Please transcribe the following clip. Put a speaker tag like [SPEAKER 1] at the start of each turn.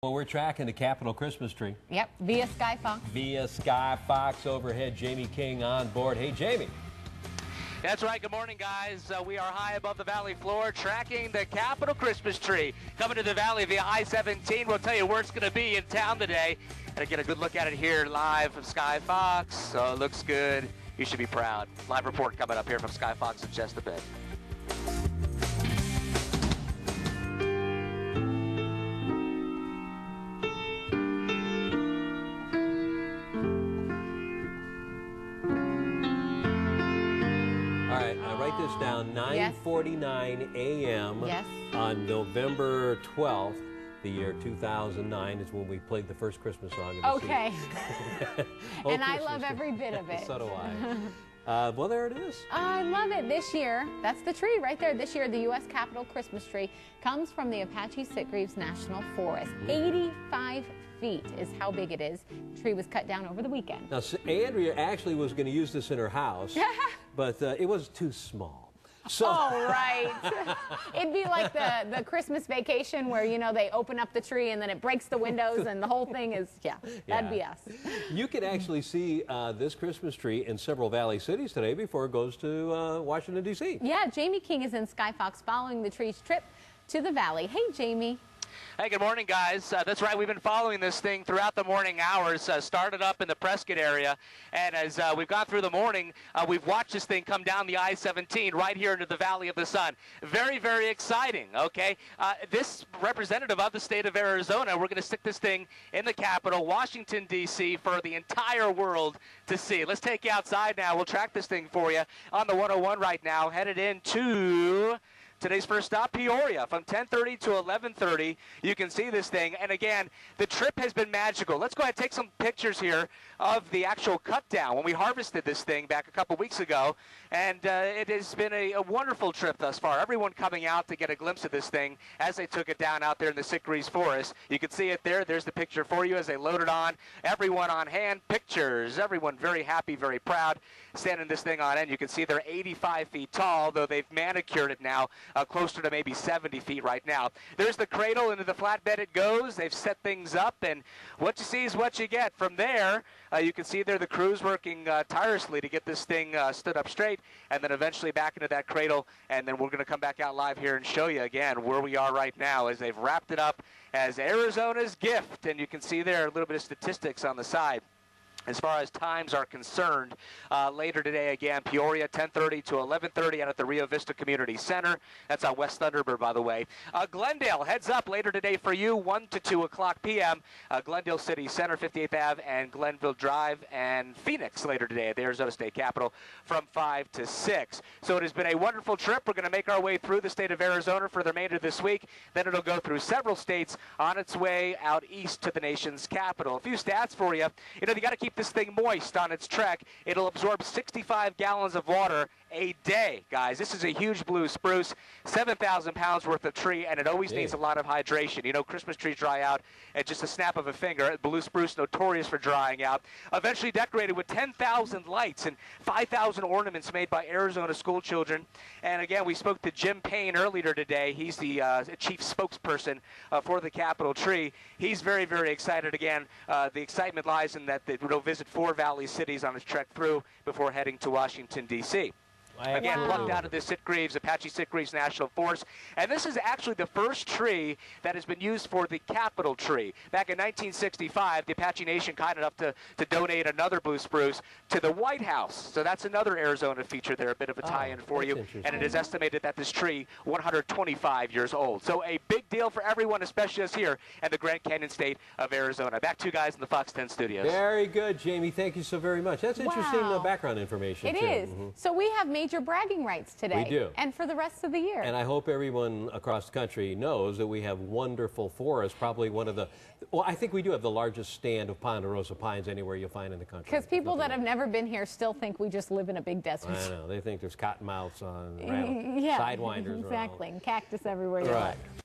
[SPEAKER 1] Well, we're tracking the Capitol Christmas tree.
[SPEAKER 2] Yep, via Sky Fox.
[SPEAKER 1] Via Sky Fox overhead. Jamie King on board. Hey, Jamie.
[SPEAKER 3] That's right. Good morning, guys. We are high above the valley floor tracking the Capitol Christmas tree. Coming to the valley via I-17. We'll tell you where it's going to be in town today. And get a good look at it here live from Sky Fox. So it looks good. You should be proud. Live report coming up here from Sky Fox in just a bit.
[SPEAKER 1] All right, now write this down. 9:49 a.m.
[SPEAKER 2] Yes.
[SPEAKER 1] on November 12th, the year 2009 is when we played the first Christmas song of the
[SPEAKER 2] Okay.
[SPEAKER 1] Oh,
[SPEAKER 2] And I
[SPEAKER 1] Christmas
[SPEAKER 2] love
[SPEAKER 1] tree.
[SPEAKER 2] every bit of it.
[SPEAKER 1] So do I. Well, there it is.
[SPEAKER 2] I love it. This year, that's the tree right there. This year, the U.S. Capitol Christmas tree comes from the Apache Sitgreaves National Forest. 85 feet is how big it is. The tree was cut down over the weekend.
[SPEAKER 1] Now, Andrea actually was going to use this in her house, but it was too small. So,
[SPEAKER 2] Oh, right. It'd be like the Christmas Vacation where, you know, they open up the tree and then it breaks the windows and the whole thing is, that'd be us.
[SPEAKER 1] You can actually see this Christmas tree in several Valley cities today before it goes to Washington, D.C.
[SPEAKER 2] Yeah, Jamie King is in Sky Fox following the tree's trip to the valley. Hey, Jamie.
[SPEAKER 3] Hey, good morning, guys. That's right. We've been following this thing throughout the morning hours. Started up in the Prescott area, and as we've gone through the morning, we've watched this thing come down the I-17 right here into the Valley of the Sun. Very, very exciting, okay? This representative of the state of Arizona, we're going to stick this thing in the Capitol, Washington, D.C., for the entire world to see. Let's take you outside now. We'll track this thing for you on the 101 right now, headed into today's first stop, Peoria, from 10:30 to 11:30. You can see this thing. And again, the trip has been magical. Let's go ahead and take some pictures here of the actual cut down when we harvested this thing back a couple weeks ago. And it has been a wonderful trip thus far. Everyone coming out to get a glimpse of this thing as they took it down out there in the Sitgreaves Forest. You can see it there. There's the picture for you as they load it on. Everyone on hand, pictures. Everyone very happy, very proud, standing this thing on end. You can see they're 85 feet tall, though they've manicured it now. Closer to maybe 70 feet right now. There's the cradle. Into the flatbed it goes. They've set things up, and what you see is what you get. From there, you can see there the crew's working tirelessly to get this thing stood up straight, and then eventually back into that cradle, and then we're going to come back out live here and show you again where we are right now as they've wrapped it up as Arizona's gift, and you can see there a little bit of statistics on the side. As far as times are concerned, later today, again, Peoria, 10:30 to 11:30 out at the Rio Vista Community Center. That's on West Thunderbird, by the way. Glendale, heads up later today for you, 1 to 2 o'clock p.m. Glendale City Center, 58th Ave, and Glenville Drive, and Phoenix later today at the Arizona State Capitol from 5 to 6. So it has been a wonderful trip. We're going to make our way through the state of Arizona for the remainder of this week. Then it'll go through several states on its way out east to the nation's capital. A few stats for you. You know, you got to keep this thing moist on its trek. It'll absorb 65 gallons of water a day, guys. This is a huge blue spruce, 7,000 pounds worth of tree, and it always needs a lot of hydration. You know, Christmas trees dry out at just a snap of a finger. Blue spruce, notorious for drying out. Eventually decorated with 10,000 lights and 5,000 ornaments made by Arizona school children. And again, we spoke to Jim Payne earlier today. He's the chief spokesperson for the Capitol tree. He's very, very excited. Again, the excitement lies in that they'll visit 4 Valley cities on his trek through before heading to Washington, D.C. Again, plucked out of the Sitgreaves, Apache Sitgreaves National Forest. And this is actually the first tree that has been used for the Capitol tree. Back in 1965, the Apache Nation kind enough to donate another blue spruce to the White House. So that's another Arizona feature there, a bit of a tie-in for you. And it is estimated that this tree, 125 years old. So a big deal for everyone, especially us here in the Grand Canyon state of Arizona. Back to you guys in the Fox 10 studios.
[SPEAKER 1] Very good, Jamie. Thank you so very much. That's interesting background information,
[SPEAKER 2] It
[SPEAKER 1] too.
[SPEAKER 2] is. So we have major bragging rights today.
[SPEAKER 1] We do.
[SPEAKER 2] And for the rest of the year.
[SPEAKER 1] And I hope everyone across the country knows that we have wonderful forests, probably one of the, well, I think we do have the largest stand of ponderosa pines anywhere you'll find in the country.
[SPEAKER 2] Because people that have never been here still think we just live in a big desert.
[SPEAKER 1] I know. They think there's cottonmouths on sidewinders.
[SPEAKER 2] Exactly. And cactus everywhere you look.